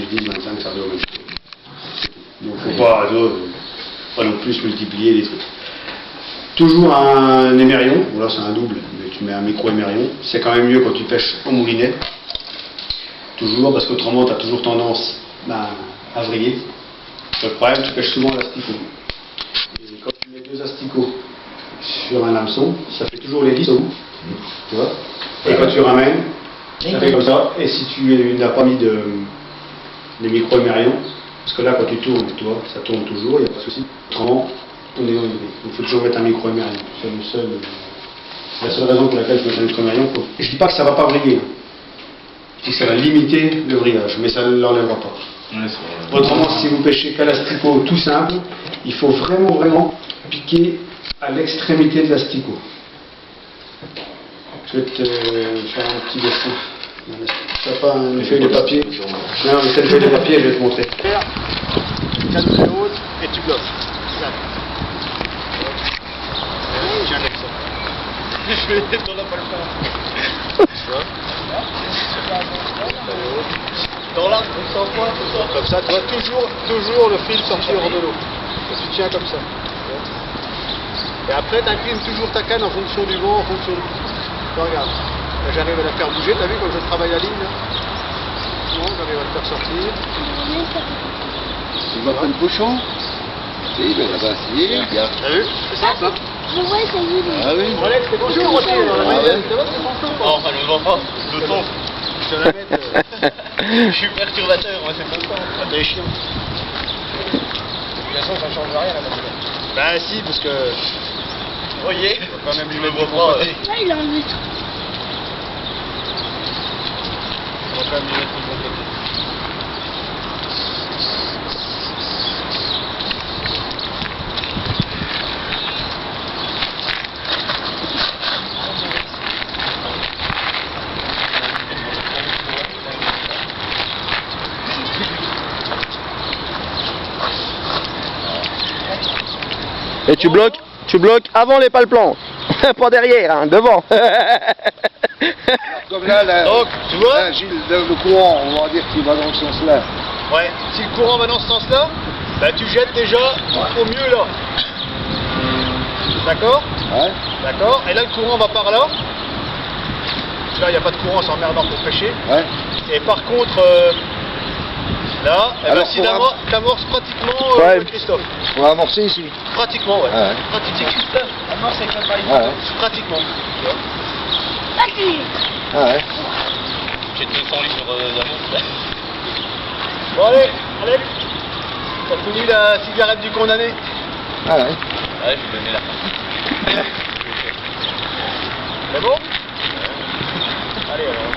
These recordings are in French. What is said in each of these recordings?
10, 25, ça revient au même chose. Donc faut pas non plus multiplier les trucs. Toujours un émerion, voilà c'est un double, mais tu mets un micro-émerion. C'est quand même mieux quand tu pêches au moulinet. Toujours, parce qu'autrement tu as toujours tendance à vriller. Le problème, tu pêches souvent l'asticot. Et quand tu mets 2 asticots sur un hameçon, ça fait toujours l'hélice au bout. Tu vois. Et quand tu ramènes, ça fait comme ça. Et si tu n'as pas mis de micro-émerions, parce que là, quand tu tournes, tu vois, ça tourne toujours, il n'y a pas de souci. Autrement, on est ennuyé. Il faut toujours mettre un micro-émerion. C'est la seule raison pour laquelle je mets un micro-émerion. Je ne dis pas que ça ne va pas vriller. Je dis que ça va limiter le vrillage, mais ça ne l'enlèvera pas. Autrement, si vous pêchez qu'à l'asticot tout simple, il faut vraiment piquer à l'extrémité de l'asticot. Je vais te faire un petit dessin. Tu n'as pas une feuille de papier? Non, mais cette feuille de papier, je vais te montrer. Tiens de très haute et tu bloques. Tiens comme ça. Je vais être dans la pas le faire. Tu vois? Dans l'arbre, comme ça, tu vois toujours le fil sortir hors de l'eau. Tu tiens comme ça. Et après, tu inclines toujours ta canne en fonction du vent, en fonction du... Regarde, là, j'arrive à la faire bouger, t'as vu quand je travaille la ligne là? Non, j'arrive à le faire sortir. Tu vois pas le cochon? Si, ben là-bas, si, regarde. T'as vu? C'est ça? Je vois, ça y est. Ah oui. Alex, c'est bonjour, Rotier, dans la maison. C'est bon, c'est bon, c'est bon. Oh, enfin, je le vois pas. Le ton. Je te la mets. Je suis perturbateur, moi, c'est pas le temps. Ah, t'es chiant. De toute façon, ça change rien, la matière. Bah si, parce que... Vous voyez? Faut quand même lui Je le mettre vois pas. Là, il a enlevé tout. On va quand même lui mettre du bon côté. Et tu bloques avant les pales-plans. Pas derrière, hein, devant. Comme là, Donc, tu vois là, Gilles, le courant, on va dire qu'il va dans ce sens-là. Ouais, si le courant va dans ce sens-là, bah tu jettes déjà au mieux là. D'accord? Ouais. D'accord? Et là le courant va par là. Là il n'y a pas de courant, c'est emmerdant pour pêcher. Ouais. Et par contre, là, eh ben, Alors, si pour t'amorces pratiquement, Ouais. Christophe. Faut amorcer ici. Pratiquement, ouais. Ouais. Pratiquement. Amorce avec la paille. Ouais. Pratiquement. Tu vois. Vas-y. Ah ouais. J'ai 200 livres d'amour. Bon allez, allez. T'as fini la cigarette du condamné? Ah ouais. Ouais, je vais donner la fin. C'est bon? Allez alors.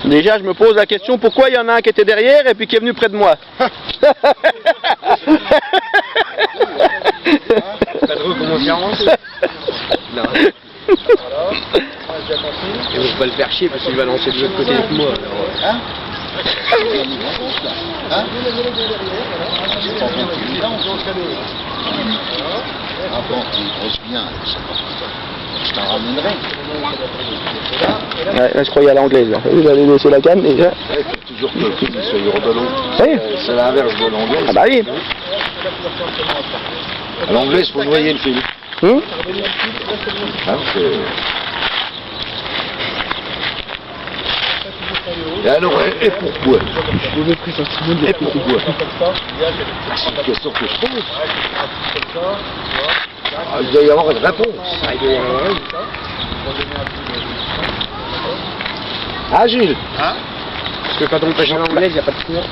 Déjà, je me pose la question, pourquoi il y en a un qui était derrière et puis qui est venu près de moi? T'as trouvé comment bien rentrer? Non. Voilà. Bien compris. Et je vais le faire chier parce qu'il va lancer de l'autre côté avec moi. Hein? Hein? Ah bon, il grosse bien, c'est pas pour ça. Je t'en ramènerai. Ouais, là, je croyais à l'anglaise. Là. Vous allez laisser la canne déjà. Il faut toujours que le fil soit hors de l'eau. Oui. C'est l'inverse de l'anglaise. Ah bah oui. À l'anglaise, il faut noyer le fil. Hum? Hein, et alors, et pourquoi? Et pourquoi? C'est une question que je pose. Ah, il doit y avoir une réponse. Ah, Gilles? Hein? Parce que quand on pêche en anglaise, il n'y a pas de courant.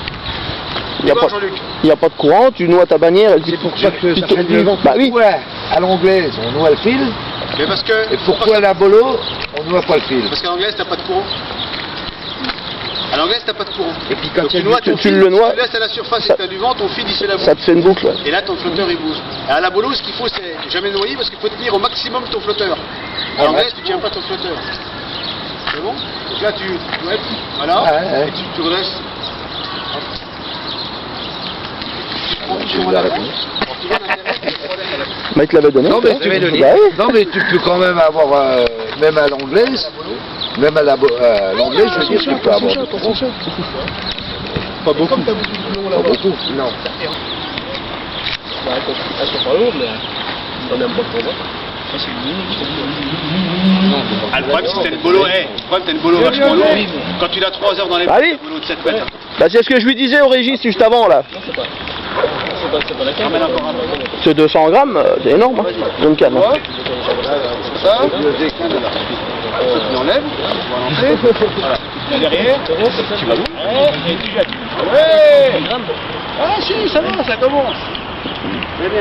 Il Dis-moi, Jean-Luc. n'y a pas de courant, tu noies ta bannière. C'est pour ça que ça fait du vent. Bah oui. Pourquoi à l'anglaise, on noie le fil? Mais parce que... Et pourquoi à la bolo, on noie pas le fil? Parce qu'à l'anglaise, t'as pas de courant. À l'anglaise, t'as pas de courant. Et puis quand Donc, il y a tu noies du- ton tu fil, le noies, tu laisses à la surface ça- et t'as du vent, ton fil il fait la ça boucle. te fait une boucle. Ouais. Et là, ton flotteur il bouge. Et à la bolo, ce qu'il faut, c'est jamais noyer parce qu'il faut tenir au maximum ton flotteur. À l'anglaise, tu tiens pas ton flotteur. C'est bon? Donc là, tu ouais, voilà, Ouais. et tu redresses. J'ai eu la réponse. Bah, il te l'avait donné. Non, mais toi. tu, Bah oui. non, mais tu peux quand même avoir même à l'anglaise, même à l'anglaise, je veux dire, tu peux avoir de trop. Pas beaucoup. Pas beaucoup. Non. Elles sont pas lourdes, mais on n'aime pas trop. Ah, le problème, c'est que t'as une bolo, t'as une bolo vachement longue. Quand tu l'as 3 heures dans les Ah oui, une bolo de 7 mètres. bah c'est ce que je lui disais au Régis juste avant là. Ramène encore un peu. Ce 200 grammes, c'est énorme. Hein. Une canne. Hein. C'est ça. Tu l'enlèves, tu vas l'enlever. Voilà. Derrière, tu vas où et tu jettes. Ouais. Ah si, ça va, ça commence. C'est bien.